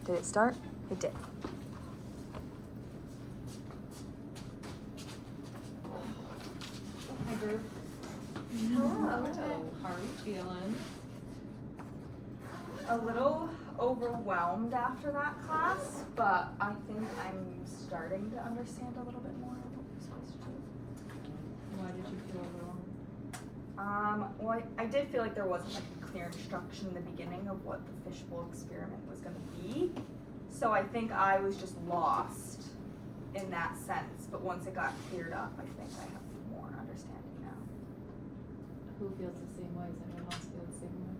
Did it start? It did. Hi, group. Hello. How are you feeling? A little overwhelmed after that class, but I think I'm starting to understand a little bit more of what we're supposed to do. Why did you feel overwhelmed? Well, I did feel like there wasn't like a clear instruction in the beginning of what the fishbowl experiment was going to be. So I think I was just lost in that sense. But once it got cleared up, I think I have more understanding now. Who feels the same way? Does anyone else feel the same way?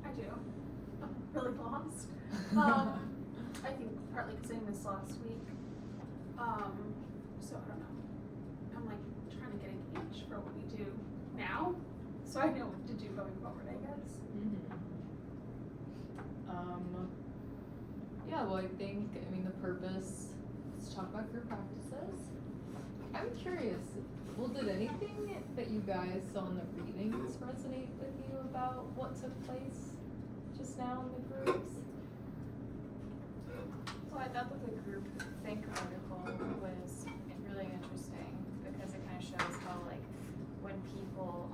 I do. I'm really lost. I think partly because I missed last week. So I don't know. I'm like trying to get a gauge for what we do now, so I know what to do going forward, I guess. Yeah, well, I mean, the purpose is to talk about group practices. I'm curious, well, did anything that you guys saw in the readings resonate with you about what took place just now in the groups? Well, I thought that the group think article was really interesting because it kind of shows how like when people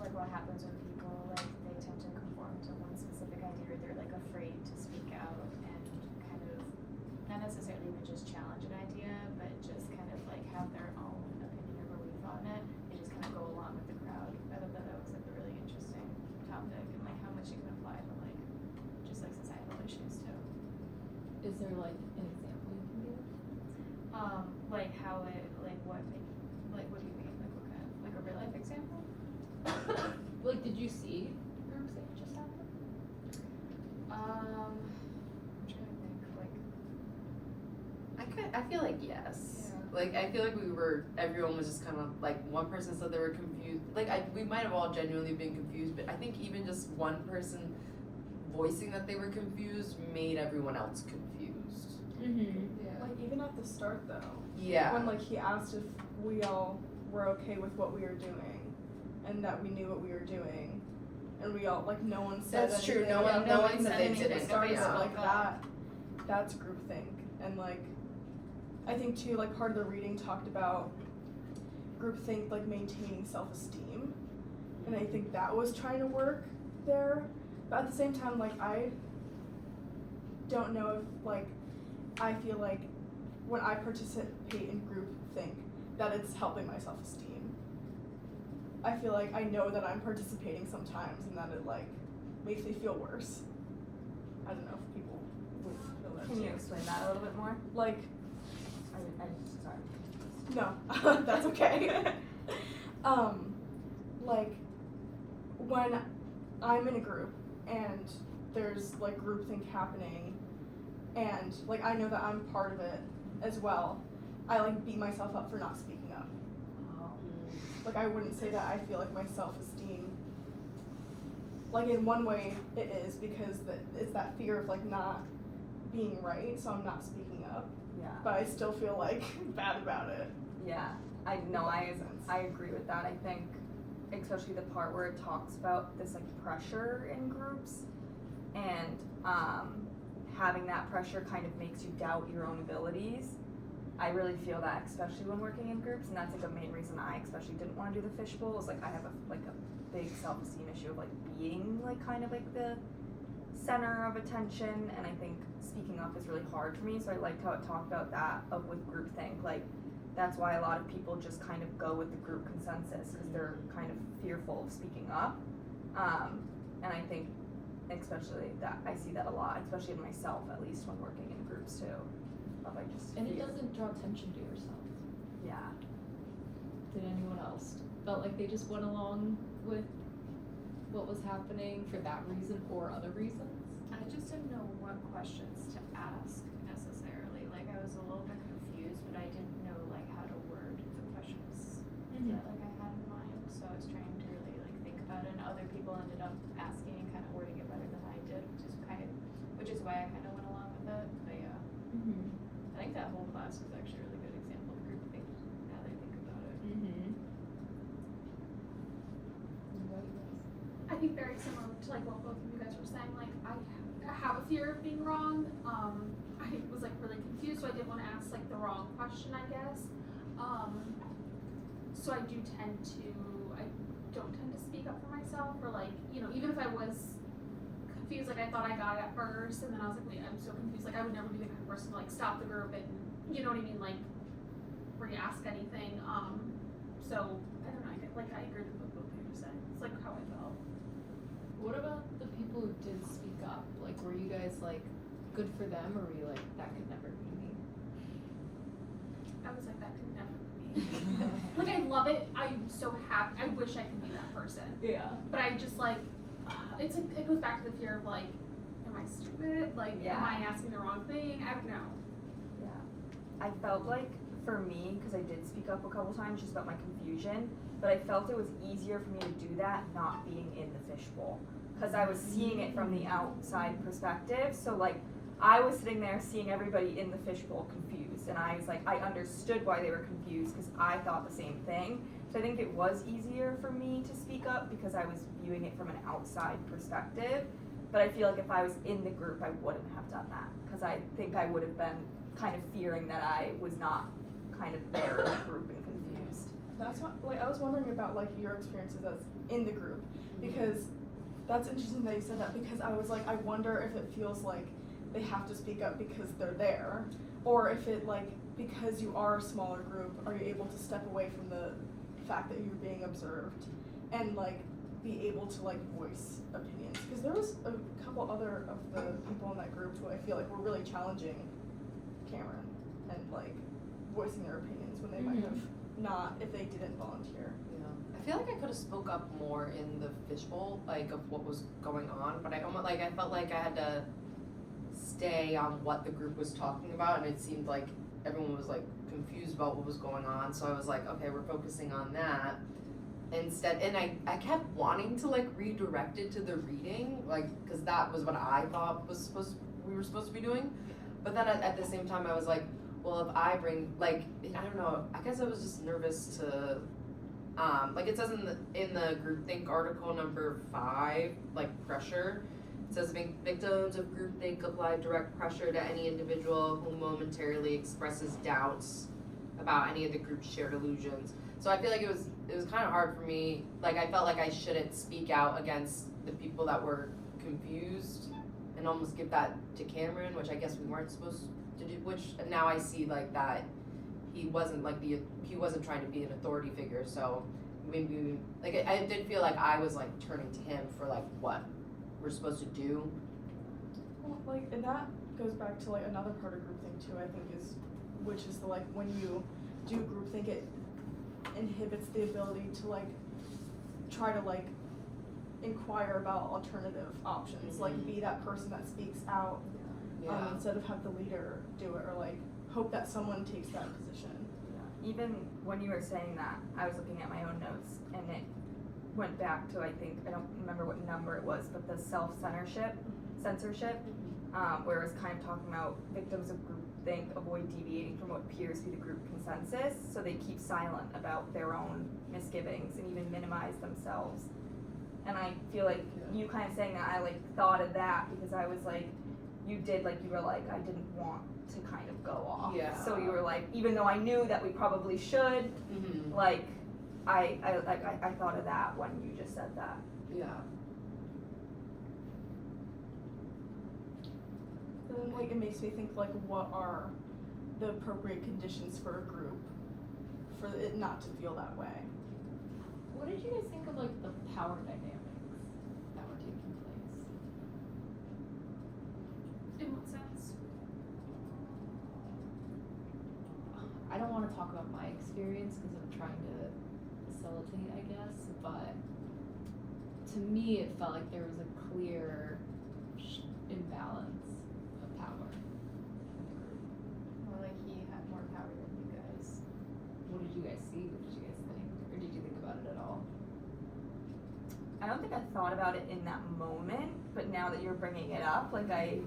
like what happens when people like they tend to conform to one specific idea or they're like afraid to speak out and kind of not necessarily even just challenge an idea but just kind of like have their own opinion or belief on it. They just kind of go along with the crowd. I thought that was like a really interesting topic and like how much you can apply to like just like societal issues too. Is there like an example you can give? Like how it, like what do you mean? Like what kind of, like a real life example? Like, did you see groups that just happened? I'm trying to think, like, I feel like yes. Yeah. Like I feel like everyone was just kind of like one person said they were confused. Like we might have all genuinely been confused, but I think even just one person voicing that they were confused made everyone else confused. Yeah. Like even at the start though, Yeah. when like he asked if we all were okay with what we were doing, and that we knew what we were doing, and we all like no one said That's anything. true. No one said they anything at the didn't. start, Yeah. but like that's groupthink, and like I think too like part of the reading talked about groupthink like maintaining self-esteem, and I think that was trying to work there, but at the same time like I don't know if like I feel like when I participate in groupthink that it's helping my self-esteem. I feel like I know that I'm participating sometimes and that it like makes me feel worse. I don't know if people would feel that Can too. you explain that a little bit more? Like, I'm sorry. no, that's okay. Like when I'm in a group and there's like groupthink happening and like I know that I'm part of it as well, I like beat myself up for not speaking up. Like I wouldn't say that I feel like my self-esteem, like in one way it is because it's that fear of like not being right, so I'm not speaking up, Yeah. but I still feel like bad about it. Yeah. I agree with that. I think especially the part where it talks about this like pressure in groups and having that pressure kind of makes you doubt your own abilities. I really feel that, especially when working in groups, and that's like a main reason I especially didn't want to do the fishbowl. Is like I have a big self-esteem issue of like being like kind of like the center of attention, and I think speaking up is really hard for me. So I liked how it talked about that with groupthink. Like that's why a lot of people just kind of go with the group consensus because they're kind of fearful of speaking up. And I think especially that I see that a lot, especially in myself at least when working in groups too. And it doesn't draw attention to yourself. Yeah. Did anyone else felt like they just went along with what was happening for that reason or other reasons? I just didn't know what questions to ask necessarily. Like I was a little bit confused, but I didn't know like how to word the questions that like I had in mind. So I was trying to really like think about it, and other people ended up asking and kind of wording it better than I did, which is why I kind of went along with it. But yeah, I think that whole class was actually a really good example of groupthink. Now that I think about it. I think very similar to like what both of you guys were saying. Like I have a fear of being wrong. I was like really confused, so I didn't want to ask like the wrong question, I guess. So I don't tend to speak up for myself, or like, you know, even if I was confused, like I thought I got it at first, and then I was like, wait, I'm so confused. Like I would never be the kind of person to like stop the group and, you know what I mean, like re-ask anything. So I don't know. I agree with what both of you said. It's like how I felt. What about the people who did speak up? Like, were you guys like good for them, or were you like, that could never be me? I was like, that could never be. Like I love it. I'm so happy. I wish I could be that person. Yeah. But I just like, it's like, it goes back to the fear of like, am I stupid? Like, am I asking the wrong thing? I don't know. Yeah. I felt like for me, because I did speak up a couple times just about my confusion, but I felt it was easier for me to do that not being in the fishbowl. Because I was seeing it from the outside perspective. So like, I was sitting there seeing everybody in the fishbowl confused, and I was like, I understood why they were confused because I thought the same thing. So I think it was easier for me to speak up because I was viewing it from an outside perspective. But I feel like if I was in the group, I wouldn't have done that because I think I would have been kind of fearing that I was not kind of there in the group and confused. That's what, like, I was wondering about, like, your experiences as in the group, because that's interesting that you said that, because I was like, I wonder if it feels like they have to speak up because they're there, or if it, like, because you are a smaller group, are you able to step away from the fact that you're being observed and, like, be able to, like, voice opinions? Because there was a couple other of the people in that group who I feel like were really challenging Cameron and, like, voicing their opinions when they might have not if they didn't volunteer. Yeah. I feel like I could have spoke up more in the fishbowl, like of what was going on, but I almost like I felt like I had to stay on what the group was talking about, and it seemed like everyone was like confused about what was going on. So I was like, okay, we're focusing on that instead. And I kept wanting to like redirect it to the reading, like because that was what I thought we were supposed to be doing. But then at the same time, I was like, well, if I bring, like, I don't know, I guess I was just nervous to, like it says in the groupthink article number 5, like pressure, it says victims of groupthink apply direct pressure to any individual who momentarily expresses doubts about any of the group's shared illusions. So I feel like it was kind of hard for me, like I felt like I shouldn't speak out against the people that were confused and almost give that to Cameron, which I guess we weren't supposed to do, which now I see like that he wasn't like he wasn't trying to be an authority figure, so maybe like I did feel like I was like turning to him for like what we're supposed to do. Well, like, and that goes back to like another part of groupthink too, I think, is which is the, like, when you do groupthink, it inhibits the ability to like try to like inquire about alternative options, like be that person that speaks out, instead of have the leader do it, or like hope that someone takes that position. Even when you were saying that, I was looking at my own notes, and it went back to, I think, I don't remember what number it was, but the censorship, where it was kind of talking about victims of groupthink avoid deviating from what appears to be the group consensus, so they keep silent about their own misgivings and even minimize themselves. And I feel like you kind of saying that, I like thought of that because I was like, you were like, I didn't want to kind of go off. Yeah. So you were like, even though I knew that we probably should, like, I thought of that when you just said that. Yeah. And then, like, it makes me think, like, what are the appropriate conditions for a group for it not to feel that way? What did you guys think of like the power dynamics that were taking place? In what sense? I don't want to talk about my experience because I'm trying to facilitate, I guess, but to me it felt like there was a clear imbalance of power in the group. Or like he had more power than you guys. What did you guys see? What did you guys think? Or did you think about it at all? I don't think I thought about it in that moment, but now that you're bringing it up, like I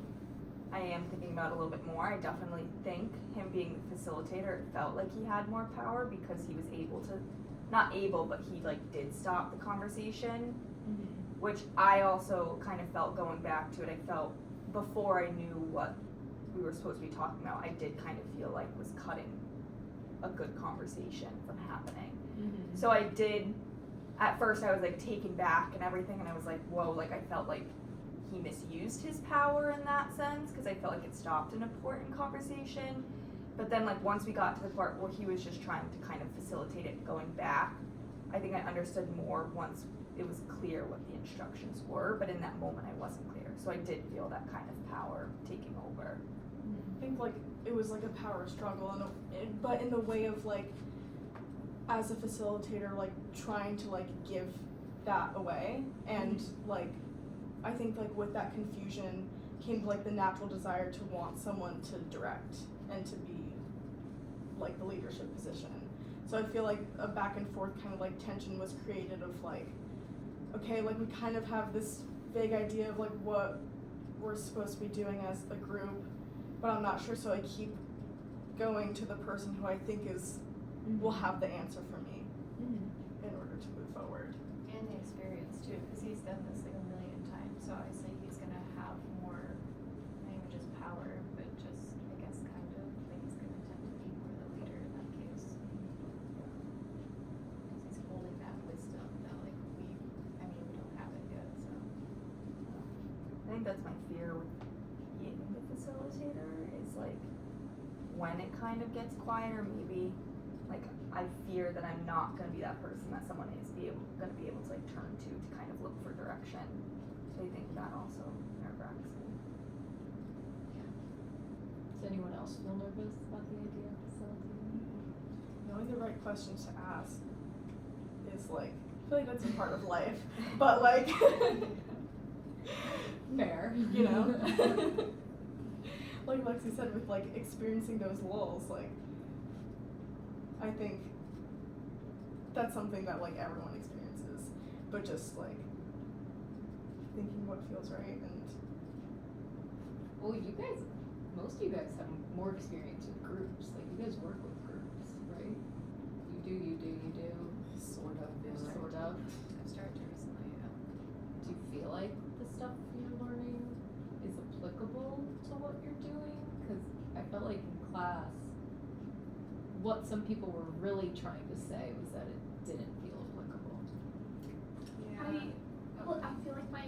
am thinking about it a little bit more. I definitely think him being the facilitator, it felt like he had more power because he was able to, not able, but he like did stop the conversation, which I also kind of felt going back to it. I felt before I knew what we were supposed to be talking about, I did kind of feel like was cutting a good conversation from happening. Mm-hmm. So I did, at first I was like taken back and everything, and I was like, whoa, like I felt like he misused his power in that sense, because I felt like it stopped an important conversation. But then like once we got to the part where he was just trying to kind of facilitate it going back, I think I understood more once it was clear what the instructions were, but in that moment I wasn't clear. So I did feel that kind of power taking over. I think like it was like a power struggle, but in the way of like, as a facilitator, like trying to like give that away, and like I think like with that confusion came like the natural desire to want someone to direct and to be like the leadership position. So I feel like a back and forth kind of like tension was created of like, okay, like we kind of have this vague idea of like what we're supposed to be doing as a group, but I'm not sure, so I keep going to the person who I think will have the answer for me in order to move forward. And the experience too, because he's done this like a million times, so obviously he's gonna have more, not even just power, but just, I guess, kind of, like he's gonna tend to be more the leader in that case. Because he's holding that wisdom that like we don't have it yet, so. I think that's my fear with being the facilitator, is like when it kind of gets quieter, maybe like I fear that I'm not gonna be that person that someone is gonna be able to like turn to kind of look for direction. So I think that also nerve-wracks me. Does anyone else feel nervous about the idea of facilitating? Knowing the right questions to ask is like, I feel like that's a part of life, but like, Fair. you know, like Lexi said, with like experiencing those lulls, like I think that's something that like everyone experiences, but just like thinking what feels right. And Well, most of you guys have more experience with groups. Like you guys work with groups, right? You do. Sort of, yeah. Sort of. I've started to recently, yeah. Do you feel like the stuff you're learning is applicable to what you're doing? Because I felt like in class, what some people were really trying to say was that it didn't feel applicable. I feel like my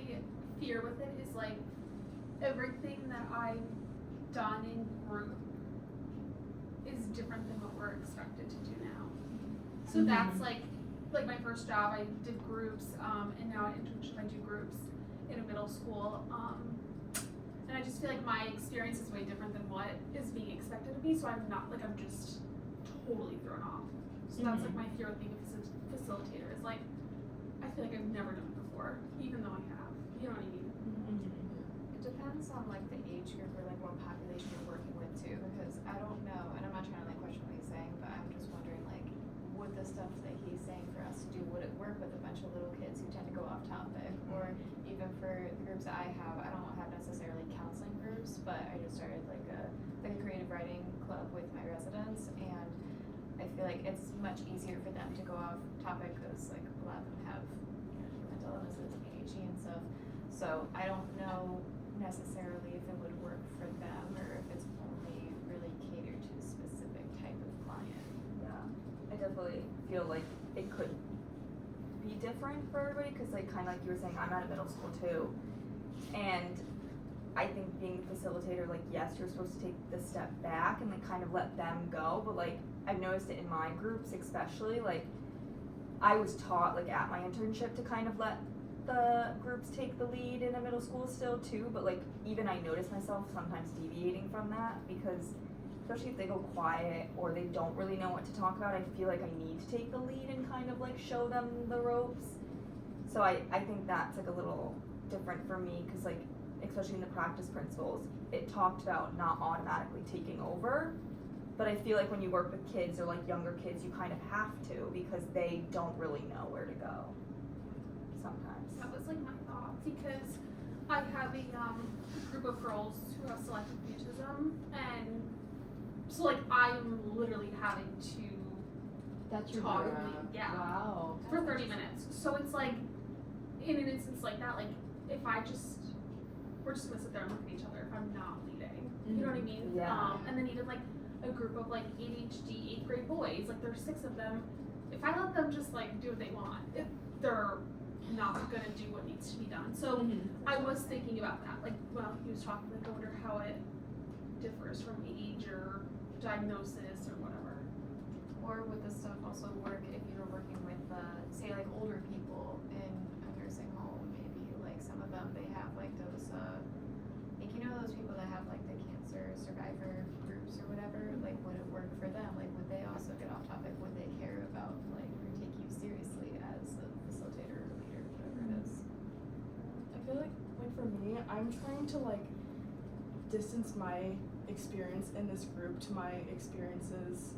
fear with it is like everything that I've done in group is different than what we're expected to do now. So that's like my first job I did groups, and now at internship I do groups in a middle school. And I just feel like my experience is way different than what is being expected of me, so I'm just totally thrown off. So that's like my fear with being a facilitator, is like I feel like I've never done it before, even though I have. You know what I mean? It depends on like the age group or like what population you're working with too, because I don't know, and I'm not trying to like question what he's saying, but I'm just wondering like, would the stuff that he's saying for us to do, would it work with a bunch of little kids who tend to go off topic, or even for the groups that I don't have necessarily counseling groups, but I just started like a creative writing club with my residents, and I feel like it's much easier for them to go off topic because like a lot of them have mental illnesses, ADHD and stuff. So I don't know necessarily if it would work for them or if it's only really catered to a specific type of client. Yeah, I definitely feel like it could be different for everybody, because like kind of like you were saying, I'm at a middle school too, and I think being a facilitator, like yes, you're supposed to take the step back and then kind of let them go, but like I've noticed it in my groups especially, like I was taught like at my internship to kind of let the groups take the lead in a middle school still too, but like even I notice myself sometimes deviating from that, because especially if they go quiet or they don't really know what to talk about, I feel like I need to take the lead and kind of like show them the ropes. So I think that's like a little different for me, because like especially in the practice principles, it talked about not automatically taking over, but I feel like when you work with kids or like younger kids, you kind of have to, because they don't really know where to go sometimes. That was like my thought, because I have a group of girls who have selective mutism, and so like I'm literally having to That's your talk group? with me, yeah, Wow. for 30 minutes. 30 That's minutes. So it's like, in an instance like that, like if I just we're just gonna sit there and look at each other if I'm not leading. You know what I mean? Yeah. And then even like a group of like ADHD 8th grade boys, like there's 6 of them. If I let them just like do what they want, they're not gonna do what needs to be done. So I was thinking about that. Like, well, he was talking, like, I wonder how it differs from age or diagnosis or whatever. Or would this stuff also work if you were working with, say, like older people in a nursing home? Maybe like some of them, they have like those, like you know those people that have like the cancer survivor groups or whatever. Like, would it work for them? Like, would they also get off topic? Would they care about like or take you seriously as a facilitator or leader, whatever it is? I feel like for me, I'm trying to like distance my experience in this group to my experiences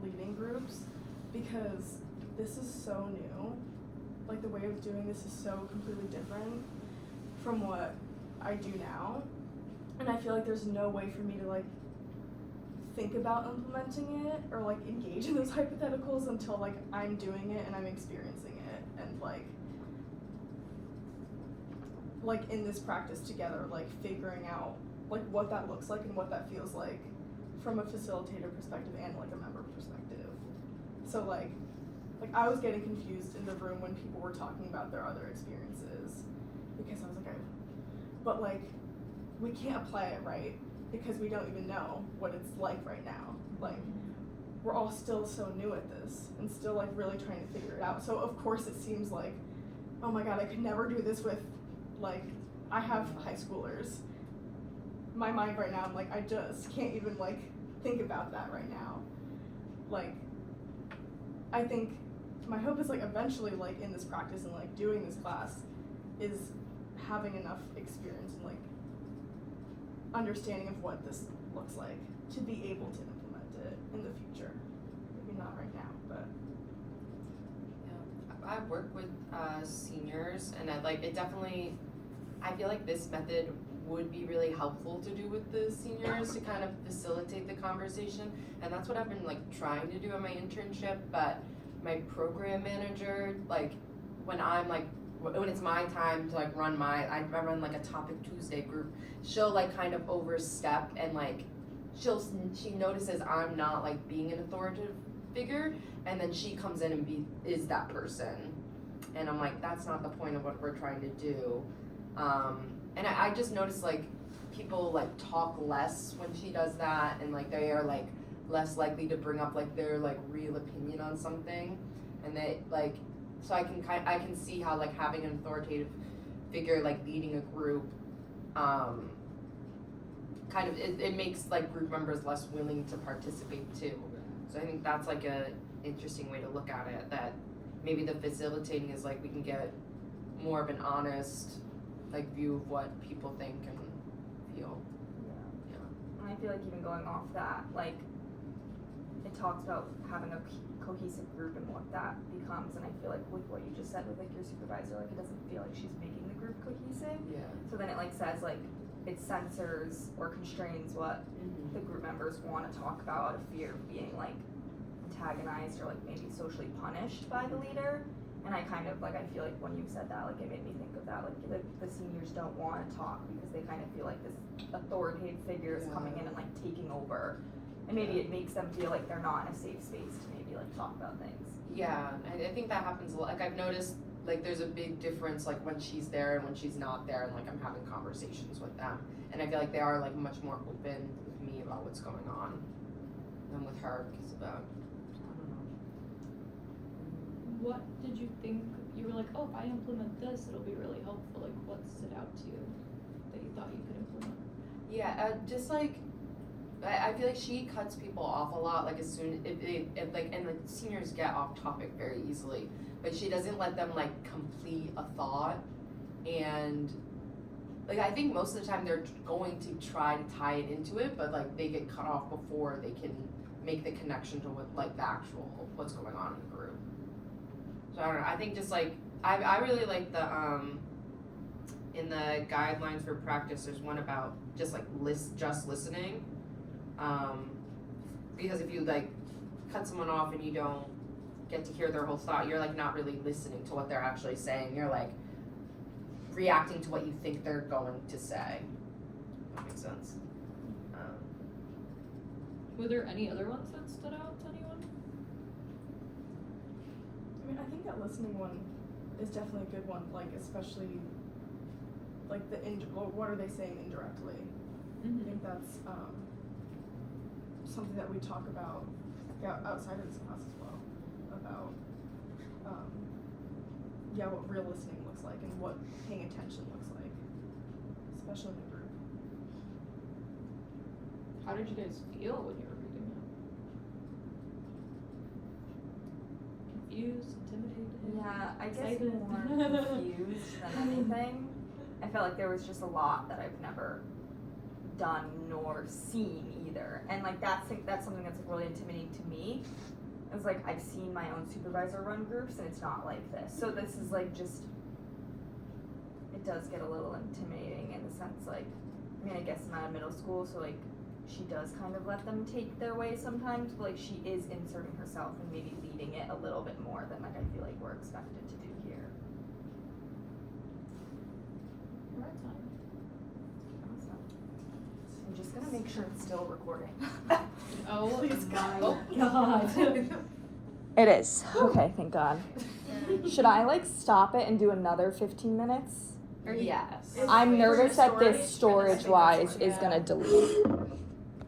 leading groups, because this is so new. Like the way of doing this is so completely different from what I do now. And I feel like there's no way for me to like think about implementing it or like engage in those hypotheticals until like I'm doing it and I'm experiencing it and like in this practice together, like figuring out like what that looks like and what that feels like from a facilitator perspective and like a member perspective. So like I was getting confused in the room when people were talking about their other experiences, because I was like, but like we can't apply it right because we don't even know what it's like right now. Like we're all still so new at this and still like really trying to figure it out. So of course it seems like, oh my god, I could never do this with, like, I have high schoolers. My mind right now, I'm like, I just can't even like think about that right now. Like, I think my hope is like eventually like in this practice and like doing this class is having enough experience and like understanding of what this looks like to be able to implement it in the future. Maybe not right now, but I work with seniors, and I feel like this method would be really helpful to do with the seniors to kind of facilitate the conversation, and that's what I've been like trying to do in my internship. But my program manager, like when it's my time to like I run like a Topic Tuesday group, she'll like kind of overstep and like she notices I'm not like being an authoritative figure, and then she comes in and is that person, and I'm like, that's not the point of what we're trying to do. And I just noticed like people like talk less when she does that, and like they are like less likely to bring up like their like real opinion on something, and they like, so I can see how like having an authoritative figure like leading a group kind of it makes like group members less willing to participate too. So I think that's like a interesting way to look at it, that maybe the facilitating is like we can get more of an honest like view of what people think and feel. Yeah. And I feel like even going off that, like it talks about having a cohesive group and what that becomes, and I feel like with what you just said with like your supervisor, like it doesn't feel like she's making the group cohesive. Yeah. So then it like says like it censors or constrains what the group members want to talk about out of fear of being like antagonized or like maybe socially punished by the leader. And I kind of like, I feel like when you said that, like it made me think of that, like the seniors don't want to talk because they kind of feel like this authoritative figure is coming in and like taking over, and maybe it makes them feel like they're not in a safe space to maybe like talk about things. Yeah, I think that happens a lot. Like I've noticed like there's a big difference like when she's there and when she's not there, and like I'm having conversations with them, and I feel like they are like much more open with me about what's going on than with her, because about What did you think? You were like, oh, if I implement this, it'll be really helpful. Like, what stood out to you that you thought you could implement? Yeah, just like I feel like she cuts people off a lot. Like as soon if like, and the seniors get off topic very easily, but she doesn't let them like complete a thought. And like I think most of the time they're going to try to tie it into it, but like they get cut off before they can make the connection to what like the actual what's going on in the group. So I don't know. I think just like I really like the in the guidelines for practice, there's one about just like just listening, because if you like cut someone off and you don't get to hear their whole thought, you're like not really listening to what they're actually saying. You're like reacting to what you think they're going to say. That makes sense. Were there any other ones that stood out to anyone? I mean, I think that listening one is definitely a good one, like especially like what are they saying indirectly? I think that's something that we talk about outside of this class as well, about what real listening looks like and what paying attention looks like, especially in a group. How did you guys feel when you were reading it? Confused, intimidated? Yeah, I guess excited? more confused than anything. I felt like there was just a lot that I've never done nor seen either, and like that's something that's like really intimidating to me. It's like I've seen my own supervisor run groups and it's not like this. So this is like just, it does get a little intimidating in the sense like, I mean I guess I'm at a middle school, so like she does kind of let them take their way sometimes, but like she is inserting herself and maybe leading it a little bit more than like I feel like we're expected to do here. Right time. I'm just gonna make sure it's still recording. Oh Please, my God. god. It is. Okay, thank God. Should I like stop it and do another 15 minutes? Yes. I'm For nervous that storage? this storage wise is gonna delete.